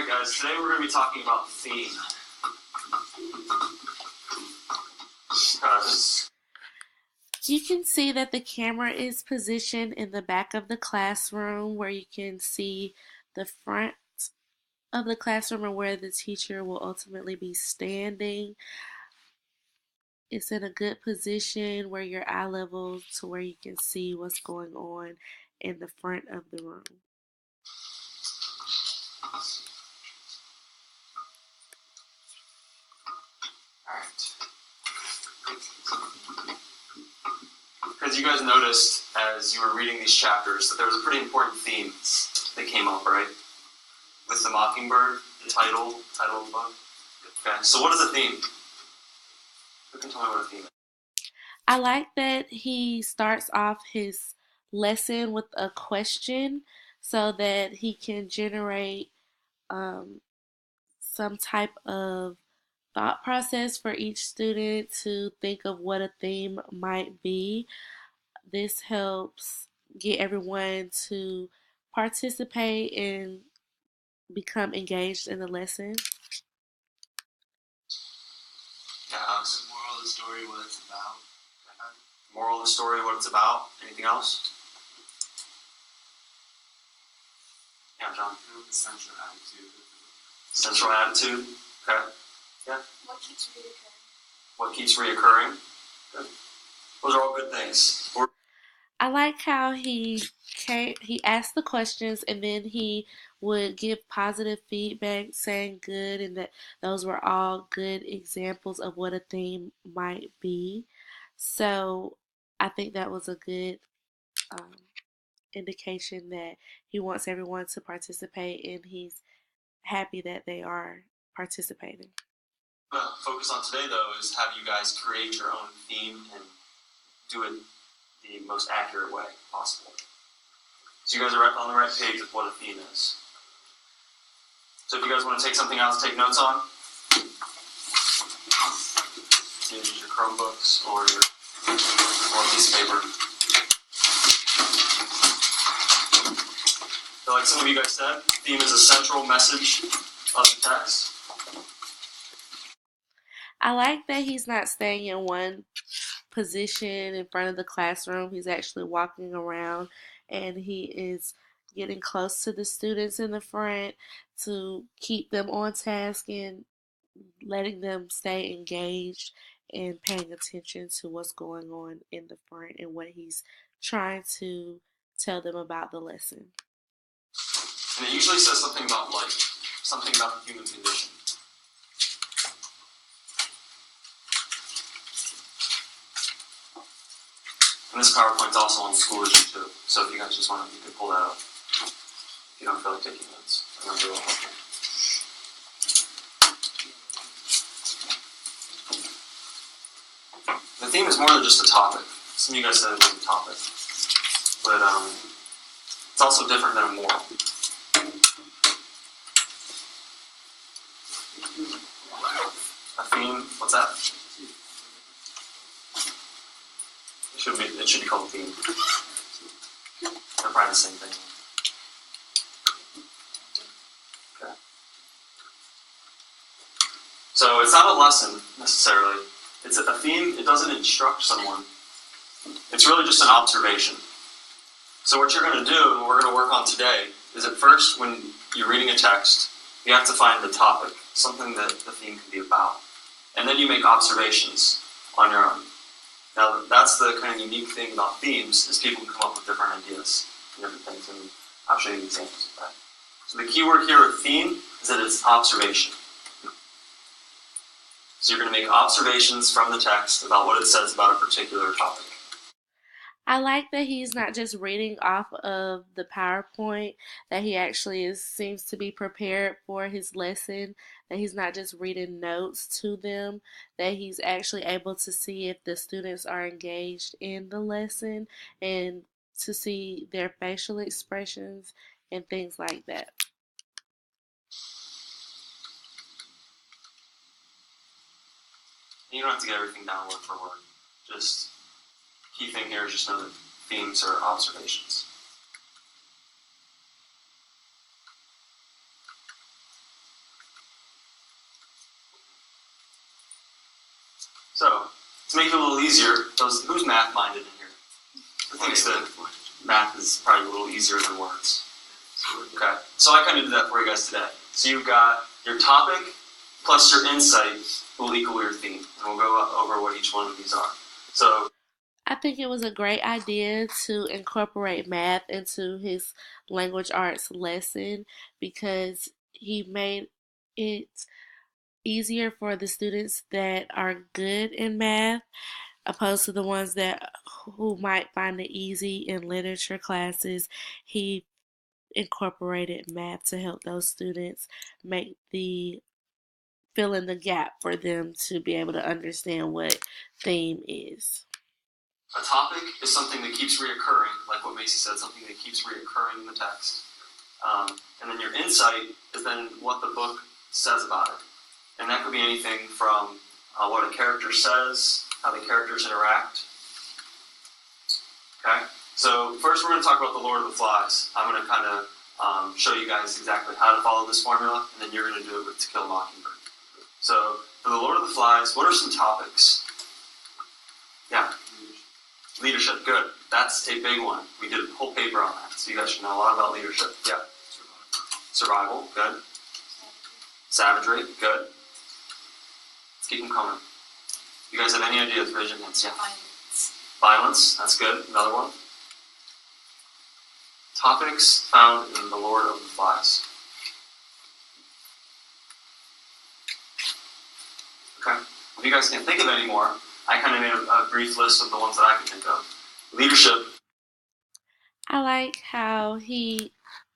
Alright guys, today we're going to be talking about theme. You can see that the camera is positioned in the back of the classroom where you can see the front of the classroom and where the teacher will ultimately be standing. It's in a good position where your eye level to where you can see what's going on in the front of the room. Because you guys noticed as you were reading these chapters that there was a pretty important theme that came up, right? With the mockingbird, the title of the book. Okay, so what is a theme? Who can tell me what a theme is? I like that he starts off his lesson with a question so that he can generate some type of thought process for each student to think of what a theme might be. This helps get everyone to participate and become engaged in the lesson. Yeah, Alex. The moral of the story, what it's about. Moral of the story, what it's about. Anything else? Yeah, John. The central attitude. Central attitude. Okay. Yeah. What keeps reoccurring? What keeps reoccurring. Good. Those are all good things. I like how he asked the questions and then he would give positive feedback saying good and that those were all good examples of what a theme might be. So I think that was a good indication that he wants everyone to participate and he's happy that they are participating. Focus on today though is have you guys create your own theme and do it the most accurate way possible. So you guys are on the right page with what a theme is. So if you guys want to take something else to take notes on, use your Chromebooks or a piece of paper. So like some of you guys said, theme is a central message of the text. I like that he's not staying in one position in front of the classroom. He's actually walking around and he is getting close to the students in the front to keep them on task and letting them stay engaged and paying attention to what's going on in the front and what he's trying to tell them about the lesson. And it usually says something about life, something about the human condition. And this PowerPoint's also on Schoology too, so if you guys just want to, you can pull that up. If you don't feel like taking notes, I'm not really helpful. The theme is more than just a topic. Some of you guys said it was a topic, but it's also different than a moral. A theme, what's that? It should be called theme. They're probably the same thing. Okay. So it's not a lesson necessarily. It's a theme. It doesn't instruct someone. It's really just an observation. So what you're going to do, and what we're going to work on today, is at first when you're reading a text, you have to find the topic, something that the theme can be about. And then you make observations on your own. Now, that's the kind of unique thing about themes, is people can come up with different ideas and different things, and I'll show you examples of that. So the key word here with theme is that it's observation. So you're going to make observations from the text about what it says about a particular topic. I like that he's not just reading off of the PowerPoint, that he actually seems to be prepared for his lesson, that he's not just reading notes to them, that he's actually able to see if the students are engaged in the lesson and to see their facial expressions and things like that. You don't have to get everything down word for word. Just key thing here is just know that themes are observations. So, to make it a little easier, who's math-minded in here? Who thinks that math is probably a little easier than words? Okay, so I kind of did that for you guys today. So you've got your topic plus your insight will equal your theme. And we'll go over what each one of these are. So I think it was a great idea to incorporate math into his language arts lesson because he made it easier for the students that are good in math opposed to the ones that who might find it easy in literature classes. He incorporated math to help those students make the fill in the gap for them to be able to understand what theme is. a topic is something that keeps reoccurring, like what Macy said, something that keeps reoccurring in the text. And then your insight is then what the book says about it. And that could be anything from what a character says, how the characters interact. Okay? So first we're going to talk about the Lord of the Flies. I'm going to kind of show you guys exactly how to follow this formula, and then you're going to do it with To Kill a Mockingbird. So for the Lord of the Flies, what are some topics? Yeah. Leadership, good. That's a big one. We did a whole paper on that, so you guys should know a lot about leadership. Yeah. Survival, good. Savagery, good. Let's keep them coming. You guys have any ideas? Raise your hands. Yeah. Violence, that's good. Another one. Topics found in the Lord of the Flies. Okay. If you guys can't think of any more, I kind of made a brief list of the ones that I could think of. Leadership. I like how he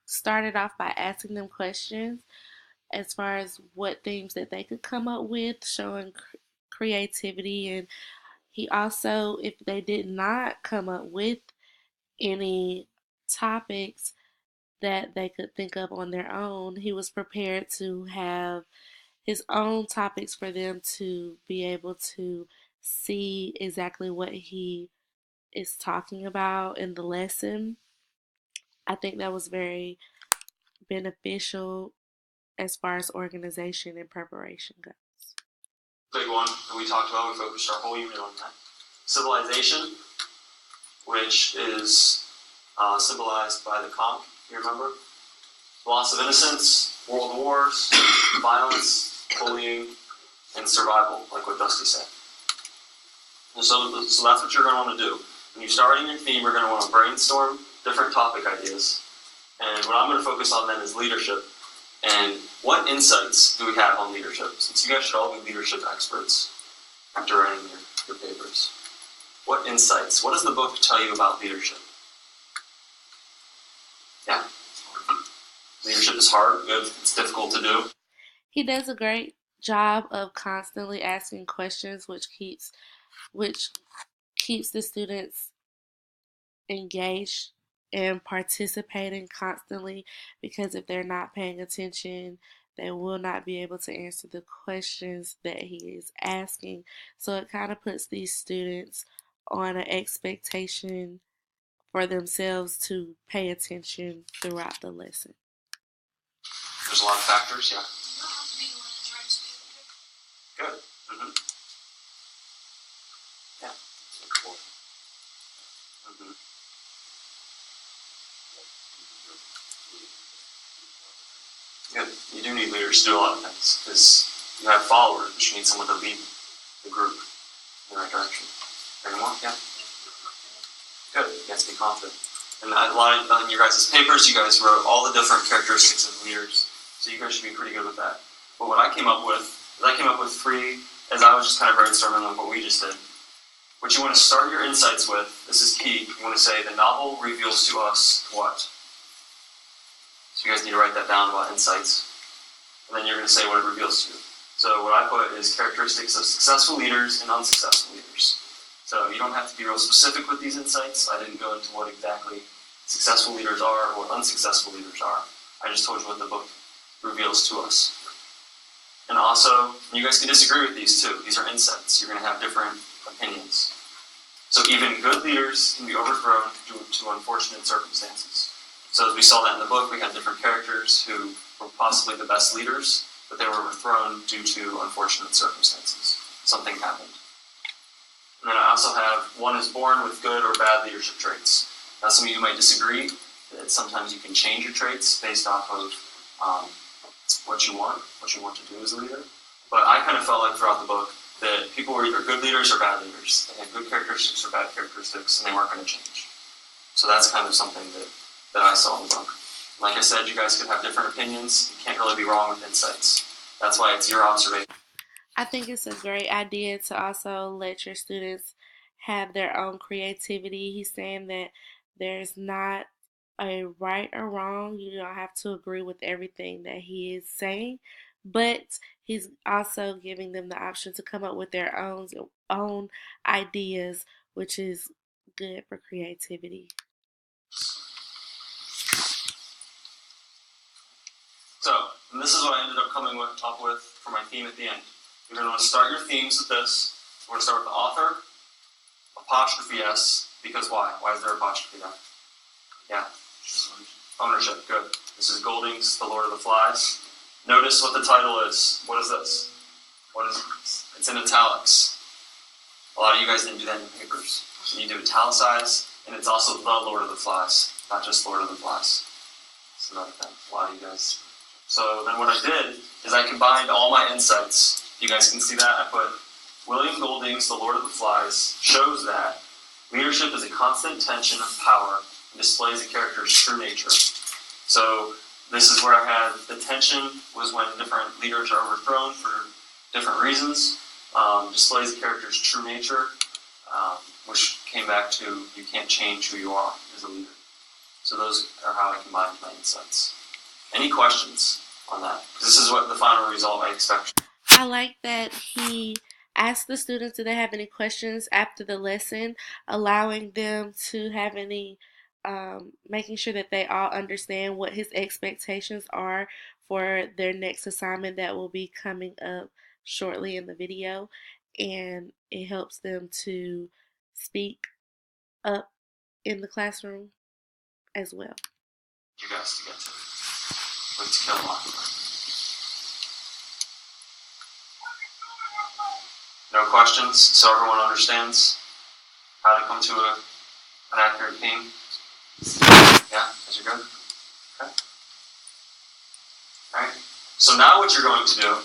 started off by asking them questions as far as what themes that they could come up with, showing creativity. And he also, if they did not come up with any topics that they could think of on their own, he was prepared to have his own topics for them to be able to see exactly what he is talking about in the lesson. I think that was very beneficial as far as organization and preparation goes. Big one that we talked about. We focused our whole unit on that. Civilization, which is symbolized by the conch, you remember? Loss of innocence, world wars, violence, bullying, and survival, like what Dusty said. And so that's what you're going to want to do. When you start writing your theme, you're going to want to brainstorm different topic ideas. And what I'm going to focus on then is leadership. And what insights do we have on leadership? Since you guys should all be leadership experts after writing your papers. What insights? What does the book tell you about leadership? Yeah. Leadership is hard. It's difficult to do. He does a great job of constantly asking questions, which keeps the students engaged and participating constantly, because if they're not paying attention, they will not be able to answer the questions that he is asking. So it kind of puts these students on an expectation for themselves to pay attention throughout the lesson. There's a lot of factors, yeah. You don't have to be the one that tries to do it. Good. Mm-hmm. Yeah. Cool. Mm-hmm. Good. You do need leaders to do a lot of things because you have followers, but you need someone to lead the group in the right direction. Any more? Yeah. Good. You have to be confident. And a lot in your guys' papers, you guys wrote all the different characteristics of leaders, so you guys should be pretty good with that. But what I came up with is three, as I was just kind of brainstorming like what we just did. What you want to start your insights with, this is key, you want to say the novel reveals to us what? So you guys need to write that down about insights. And then you're going to say what it reveals to you. So what I put is characteristics of successful leaders and unsuccessful leaders. So you don't have to be real specific with these insights. I didn't go into what exactly successful leaders are or what unsuccessful leaders are. I just told you what the book reveals to us. And also, you guys can disagree with these too. These are insights. You're going to have different opinions. So even good leaders can be overthrown due to unfortunate circumstances. So as we saw that in the book, we had different characters who were possibly the best leaders, but they were overthrown due to unfortunate circumstances. Something happened. And then I also have one is born with good or bad leadership traits. Now some of you might disagree that sometimes you can change your traits based off of what you want to do as a leader. But I kind of felt like throughout the book that people were either good leaders or bad leaders. They had good characteristics or bad characteristics, and they weren't going to change. So that's kind of something that I saw in the book. Like I said, you guys could have different opinions. You can't really be wrong with insights. That's why it's your observation. I think it's a great idea to also let your students have their own creativity. He's saying that there's not a right or wrong. You don't have to agree with everything that he is saying, but he's also giving them the option to come up with their own ideas, which is good for creativity. So, and this is what I ended up coming up with for my theme at the end. You're going to want to start your themes with this. We're going to start with the author, apostrophe S, because why? Why is there apostrophe there? Yeah. Ownership, good. This is Golding's The Lord of the Flies. Notice what the title is. What is this? What is it? It's in italics. A lot of you guys didn't do that in your papers. So you need to italicize, and it's also The Lord of the Flies, not just Lord of the Flies. That's another thing. A lot of you guys. So then what I did is I combined all my insights. You guys can see that. I put William Golding's The Lord of the Flies shows that leadership is a constant tension of power and displays a character's true nature. So this is where I had the tension was when different leaders are overthrown for different reasons. Displays a character's true nature, which came back to you can't change who you are as a leader. So those are how I combined my insights. Any questions on that? This is what the final result I expect. I like that he asked the students if they have any questions after the lesson, allowing them to have any, making sure that they all understand what his expectations are for their next assignment that will be coming up shortly in the video. And it helps them to speak up in the classroom as well. You guys to get to with To Kill a Mockingbird. No questions, so everyone understands how to come to an accurate theme? Yeah, is it good? Okay. Alright, so now what you're going to do